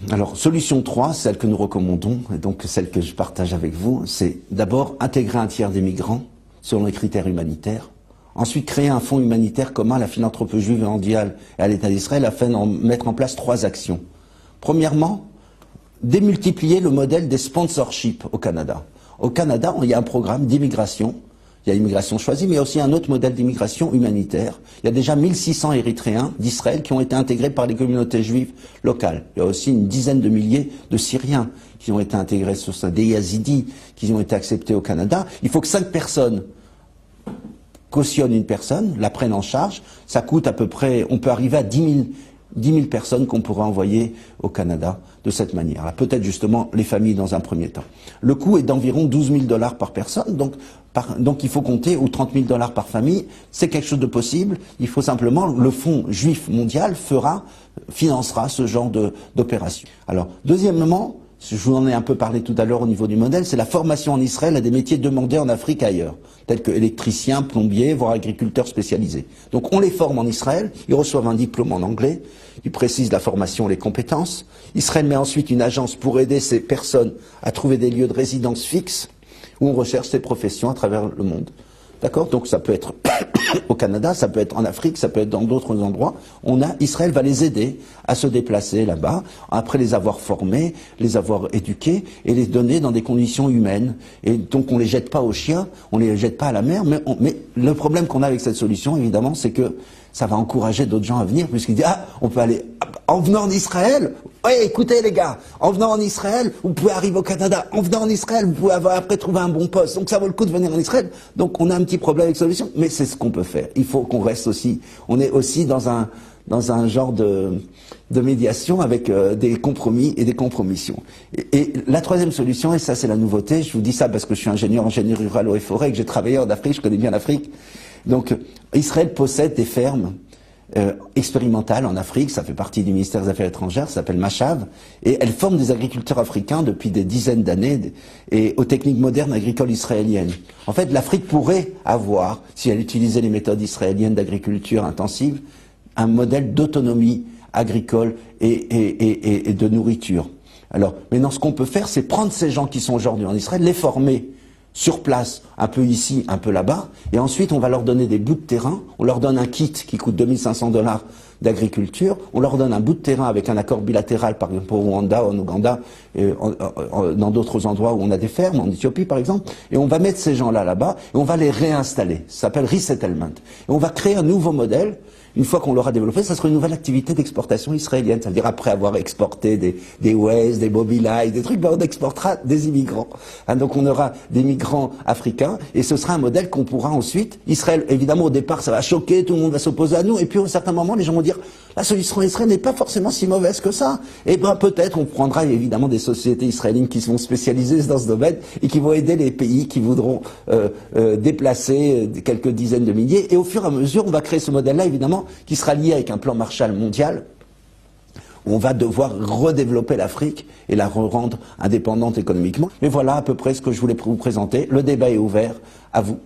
Alors, solution 3, celle que nous recommandons, et donc celle que je partage avec vous, c'est d'abord intégrer un tiers des migrants selon les critères humanitaires. Ensuite, créer un fonds humanitaire commun à la philanthropie juive mondiale et à l'État d'Israël afin de mettre en place 3 actions. Premièrement, démultiplier le modèle des sponsorships au Canada. Au Canada, il y a un programme d'immigration. Il y a l'immigration choisie, mais il y a aussi un autre modèle d'immigration humanitaire. Il y a déjà 1600 Érythréens d'Israël qui ont été intégrés par les communautés juives locales. Il y a aussi une dizaine de milliers de Syriens qui ont été intégrés sur ça, des Yazidis qui ont été acceptés au Canada. Il faut que 5 personnes cautionnent une personne, la prennent en charge. Ça coûte à peu près, on peut arriver à 10 000 personnes qu'on pourrait envoyer au Canada de cette manière. Peut-être justement les familles dans un premier temps. Le coût est d'environ 12 000 $ par personne, donc il faut compter, ou 30 000 $ par famille. C'est quelque chose de possible. Il faut simplement, le Fonds juif mondial financera ce genre d'opération. Alors, deuxièmement, je vous en ai un peu parlé tout à l'heure au niveau du modèle, c'est la formation en Israël à des métiers demandés en Afrique ailleurs, tels que électriciens, plombiers, voire agriculteurs spécialisés. Donc on les forme en Israël, ils reçoivent un diplôme en anglais, ils précisent la formation, les compétences. Israël met ensuite une agence pour aider ces personnes à trouver des lieux de résidence fixes où on recherche ces professions à travers le monde. D'accord? Donc ça peut être au Canada, ça peut être en Afrique, ça peut être dans d'autres endroits. Israël va les aider à se déplacer là-bas, après les avoir formés, les avoir éduqués et les donner dans des conditions humaines. Et donc on les jette pas aux chiens, on les jette pas à la mer, mais le problème qu'on a avec cette solution, évidemment, c'est que ça va encourager d'autres gens à venir, puisqu'ils disent, on peut aller, en venant en Israël, ouais, écoutez les gars, en venant en Israël, vous pouvez arriver au Canada, en venant en Israël, vous pouvez après trouver un bon poste, donc ça vaut le coup de venir en Israël. Donc on a un petit problème avec cette solution, mais c'est ce qu'on peut faire. Il faut qu'on reste aussi, on est aussi dans un genre de médiation avec des compromis et des compromissions. Et la troisième solution, et ça c'est la nouveauté, je vous dis ça parce que je suis ingénieur rural eau et forêt, et que j'ai travaillé en Afrique, je connais bien l'Afrique. Donc Israël possède des fermes expérimentales en Afrique, ça fait partie du ministère des Affaires étrangères, ça s'appelle Machav, et elle forme des agriculteurs africains depuis des dizaines d'années et aux techniques modernes agricoles israéliennes. En fait, l'Afrique pourrait avoir, si elle utilisait les méthodes israéliennes d'agriculture intensive, un modèle d'autonomie agricole et de nourriture. Alors, maintenant, ce qu'on peut faire, c'est prendre ces gens qui sont aujourd'hui en Israël, les former sur place, un peu ici, un peu là-bas, et ensuite on va leur donner des bouts de terrain, on leur donne un kit qui coûte 2500 $ d'agriculture, on leur donne un bout de terrain avec un accord bilatéral, par exemple au Rwanda, en Ouganda, dans d'autres endroits où on a des fermes, en Éthiopie par exemple, et on va mettre ces gens-là là-bas, et on va les réinstaller, ça s'appelle resettlement, et on va créer un nouveau modèle. Une fois qu'on l'aura développé, ça sera une nouvelle activité d'exportation israélienne. Ça veut dire après avoir exporté des Waze, des Mobileye, des trucs, on exportera des immigrants. Donc on aura des migrants africains et ce sera un modèle qu'on pourra ensuite. Israël, évidemment, au départ, ça va choquer, tout le monde va s'opposer à nous. Et puis, à un certain moment, les gens vont dire, la solution israélienne n'est pas forcément si mauvaise que ça. Et ben peut-être on prendra évidemment des sociétés israéliennes qui sont spécialisées dans ce domaine et qui vont aider les pays qui voudront déplacer quelques dizaines de milliers. Et au fur et à mesure, on va créer ce modèle-là, évidemment, qui sera lié avec un plan Marshall mondial, où on va devoir redévelopper l'Afrique et la rendre indépendante économiquement. Mais voilà à peu près ce que je voulais vous présenter. Le débat est ouvert. À vous.